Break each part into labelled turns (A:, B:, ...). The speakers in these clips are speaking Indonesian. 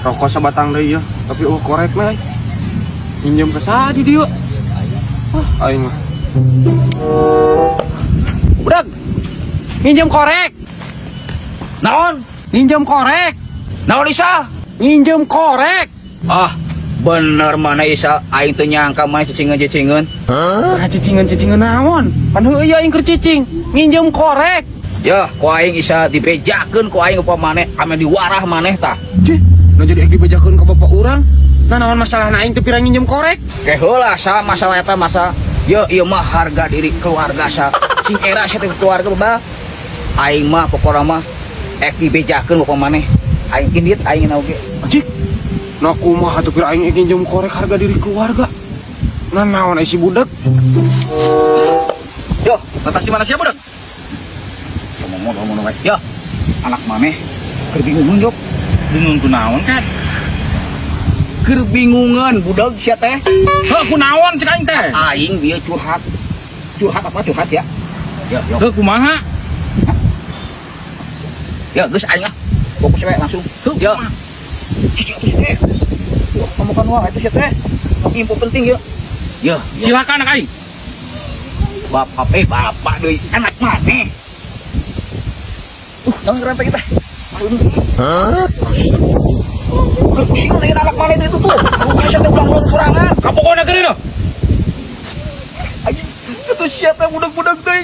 A: Rokok sabatang deui ya, tapi korek mah. Pinjam ke sadi dia. Aing mah. Budak. Pinjam korek.
B: Naon?
A: Pinjam korek.
B: Naon Isa?
A: Pinjam korek.
B: Ah, bener mana Isa, aing teu nyangka mah cicingeun-cicingeun.
A: Hah? Cicingan naon? Pan heueuy aing keur cicing. Pinjam korek.
B: Ya, ku aing Isa dibejakeun ku aing upah maneh ame diwarah maneh tah.
A: Cih, nu jadi dibejakeun ka bapak urang. Nah, naon masalahna aing teu pirang nginjem korek?
B: Heula sa masalah eta masa. Ye ieu mah harga diri keluarga sa. Sing era sa teh keluarga bebal. Aing mah pokona mah ek dibejakeun upah maneh. Aing kindit aing oge.
A: Cik. Nah kumaha atuh pir aing nginjem korek harga diri keluarga. Nah naon ai si budak?
B: Yo, batasi mana sia budak? Ngomong bae. Yo, anak maneh keur bingung jok.
C: Bingung kunaon kan?
B: Keur bingungan budak sia teh.
C: Heuh kunaon cek aing teh?
B: Aing bieu curhat. Curhat apa curhat ya? Yo,
C: Heuh kumaha?
B: ya geus aing ah. Fokus we langsung. Yo. Kamu kan wah itu sia teh. Info penting ya. Yo,
C: Silakan anak aing.
B: Bapak deui anak maneh. Nang ngerempe kita. Keur pusing dengan anak maneh itu tuh. Bukan sia teh ulang sorangan.
C: Kapokona keur itu.
B: Anjing, itu sia teh budak-budak deui.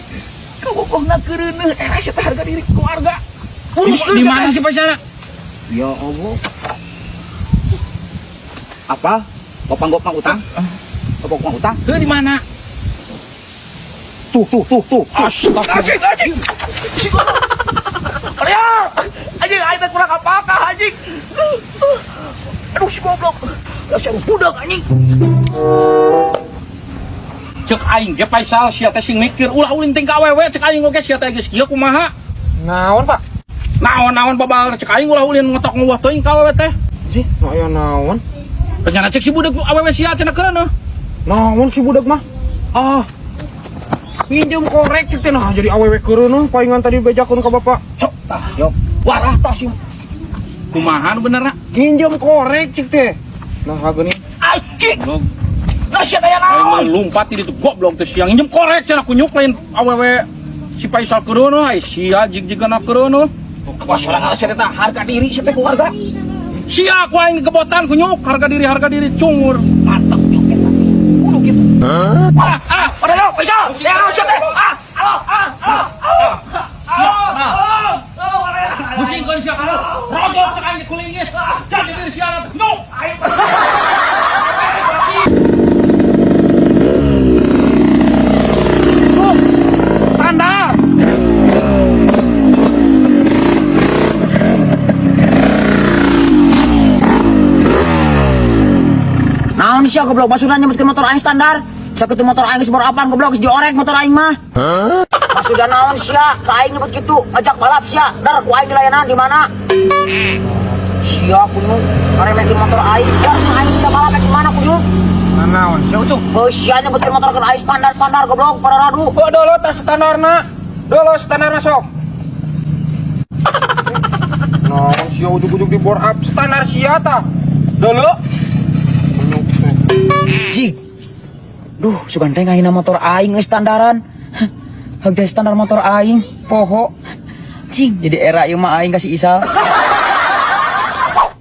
B: Kamu kok ngakeureuneuh sia teh harga diri keluarga.
C: Di mana sih pacarnya?
B: Ya Allah. Apa? Gopang utang? Gopang utang?
C: Heuh di mana?
B: Tuh.
C: Astagfirullah.
B: Anjing. Ayo. Anjing, aing teh kurang apakah anjing? Aduh, si goblok. Dasar budak anjing.
C: Cek aing ge Faisal sia teh sing mikir ulah ulin tingkah awewe cek aing oge sia teh geus kieu kumaha?
A: Naon Pak?
C: Naon babal cek aing ulah ulin ngetok ngeuwah teuing ka awewe teh.
A: Cih, aya naon?
C: Rencana cek si budak awewe sia cenah keureunh.
A: Naon si budak mah? Ah. Pinjam korek cik teh nah jadi awewe keureuneuh palingan tadi bejakeun ka bapak.
C: Cok tah yo. Warah tah si. Kumaha nu benerna?
A: Pinjam korek cik teh. Nah hageuni.
B: Anjing. Nah sia teh
C: Aing
B: naon?
C: lompat di ditu goblok teh siang nginjem korek cenah kunyuk lain awewe si Faisal keureuneuh ai sia jig-jigana keureuneuh.
B: Wah, sorangan sia teh harga diri sia teh keluarga.
C: Sia aku aing gebotan kunyuk harga diri cungur.
B: Mantap yo eta. Kudu kitu. Udah lo, Faisal. Ya lo sia teh.
C: Pusing kau sia kalau rogo cek aing kulingnya. Jadi diri sia no.
A: Standar.
D: Naon sih goblok maksudna nyebutkeun motor aing standar? Sakitu motor aing sebor apaan goblok geus diorek motor aing mah. Maksudna naon sia? Ka aing nyebut kitu, ajak balap sia. Dar ku aing dilayanan di mana? Sia kudu ngaremekeun motor aing. Dar ku aing sia balap di mana kudu?
A: Naon sia ucuk?
D: Oh sia nyebutkeun motor keur aing standar goblok para radu.
A: Dolo teh standarna. Dolo standarna sok. Naon sia ujug-ujug di bore up standar sia tah. Dolo.
D: Ji. Duh, sugan teh ngahina motor aing geus standaran. Harga standar motor aing poho. Cing, jadi era ieu mah aing kasih Isal.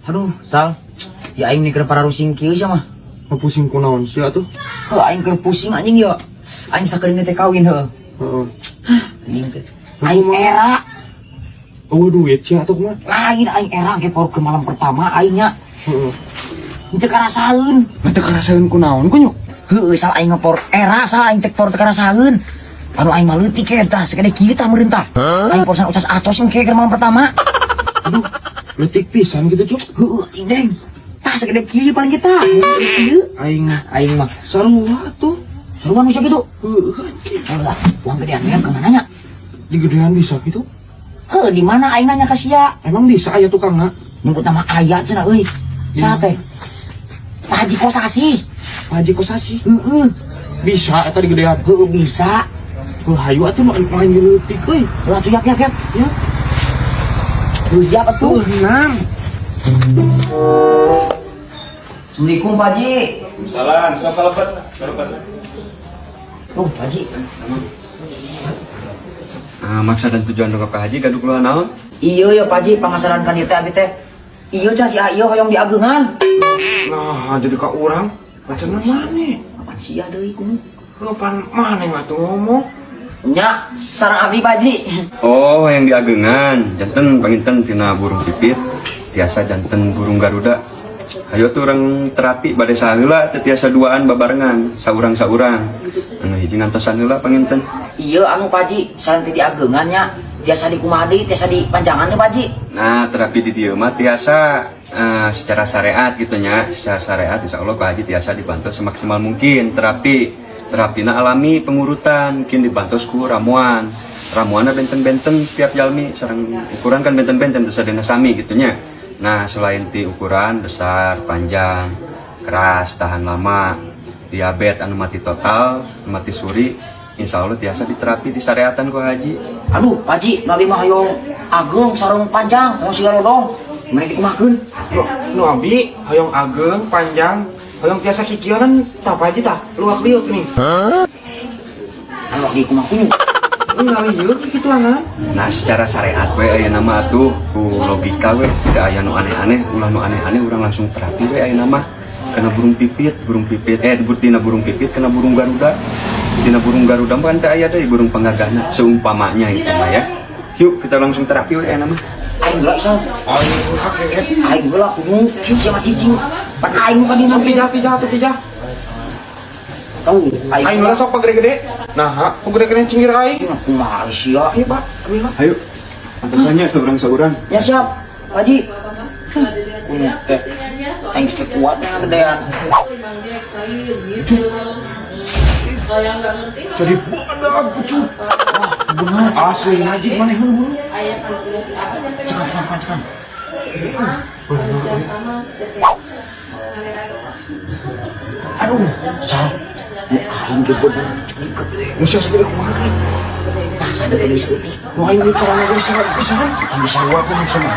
D: Aduh, Sal. Ya aing mikir para rusing kieu sia mah.
A: Pusing ku naon sia tuh?
D: Heuh aing keur pusing anjing ya. Aing sakeureung teh kawin heuh.
A: Heeh.
D: Anjing teh. Aing era
A: Oh duit sia atuh mah.
D: lain aing era ge baru ke malam pertama aingnya.
A: Heeh.
D: Teu karasaeun.
A: Teu karasaeun ku naon kunyuk?
D: Heuh sal aing ngepor era sal aing tek por teu karasaeun. Anu aing mah leutik eta sakade kieu tah meureun tah. Aing porsan ucas atos engke keur malam pertama.
A: Aduh, leutik pisan gitu cuk.
D: Heuh indeng. Tah sakade kieu paling kita. Kieu aing mah
A: Sarua tuh.
D: saruan bisa gitu.
A: Heeh.
D: Alah, uang gedean mah kemana nya?
A: Di gedean bisa gitu.
D: Heuh di mana aing nanya ka sia?
A: Emang bisa aya tukangna?
D: Nyebut nama aya cenah euy. Saha teh? Pak Haji Kosasi.
A: Haji Kosasi.
D: Heeh.
A: Bisa eta di gedean.
D: Heuh bisa.
A: Heuh hayu atuh main leutik euy.
D: Lah tuh yap.
A: Ya.
D: Heuh yap atuh.
A: Nang.
D: Assalamualaikum Pak Haji.
E: Salam, siapa lepat?
D: Tuh Pak Haji.
E: Maksud dan tujuan dong Pak Haji gaduh keluar naon?
D: Iya ya Pak Haji, pamasaran kan itu abi teh. Iya cah si Ayo hoyong diagengan.
A: Nah, jadi ka urang macam mana?
D: Apaan sih ada iku?
A: Kapan mana ngatu ngomong?
D: Nya, sarang abi Pak Haji.
E: Oh, yang diagengan, janten panginten tina burung pipit, tiasa janten burung garuda. Ayo tuh orang terapi badai saheula teu tiasa duaan babarengan, saurang-saurang. Anu hiji ngantosan heula panginten.
D: Iya anu Pak Haji, sareng teh diagengan nya. Tiasa di kumadi, tiasa di panjangan ya Pak Haji.
E: Nah, terapi di dieu mah tiasa secara syariat gitu nya, secara syariat insyaallah Pak Haji tiasa dibantu semaksimal mungkin terapina alami pengurutan, mungkin dibantu ku ramuan. Ramuanna benten-benten setiap jalmi sareng ukuran kan benten-benten terus ada sami gitu nya. Nah, selain ti ukuran besar, panjang, keras, tahan lama, diabetes anu mati total, mati suri, insya Allah tiasa diterapi di syariatan ku Haji.
D: Aduh Pak Haji, nabi mah hoyong ageng sareng panjang, hoyong sigarodong. Mereka dikumakeun.
A: Nu abi hoyong ageng panjang, hoyong tiasa kikieunan tah Pak Haji tah. Luak liuk nih.
D: Anu dikumakeun.
A: Ngali liuk kituana.
E: Nah, secara syariat we aya nama tuh ku logika we teu aya nu aneh-aneh, ulah nu aneh-aneh urang langsung terapi we aya nama. Kena burung pipit, tina burung pipit kena burung garuda. Tina burung garuda mah teu aya deui burung panggagana seumpamanya itu mah ya. Yuk kita langsung terapi we aya nama.
D: Aing geula isan. Aing geula kudu siapa cicing. Pan aing ka dina
A: Pijah.
D: Tahu,
A: Aing lah sok pagede-gede. Nah, pagede-gede cingir aing.
D: kumaha sia.
A: Iya, Pak. Amin lah.
E: Ayo. Antosannya seorang-seorang.
D: Ya siap, Pak Haji. Kunyuk teh. Aing geus teu kuat yang gedean.
A: Jadi bodoh bucu. Benar asli najib maneh heuh.
D: Cekan. Aduh, sal. Aing ge bener culik gede.
A: Musuh segede kumaha kan?
D: Tah sadar bisa eutik.
A: Nu aing bicara geus pisan.
D: Aing bisa luar pun sama.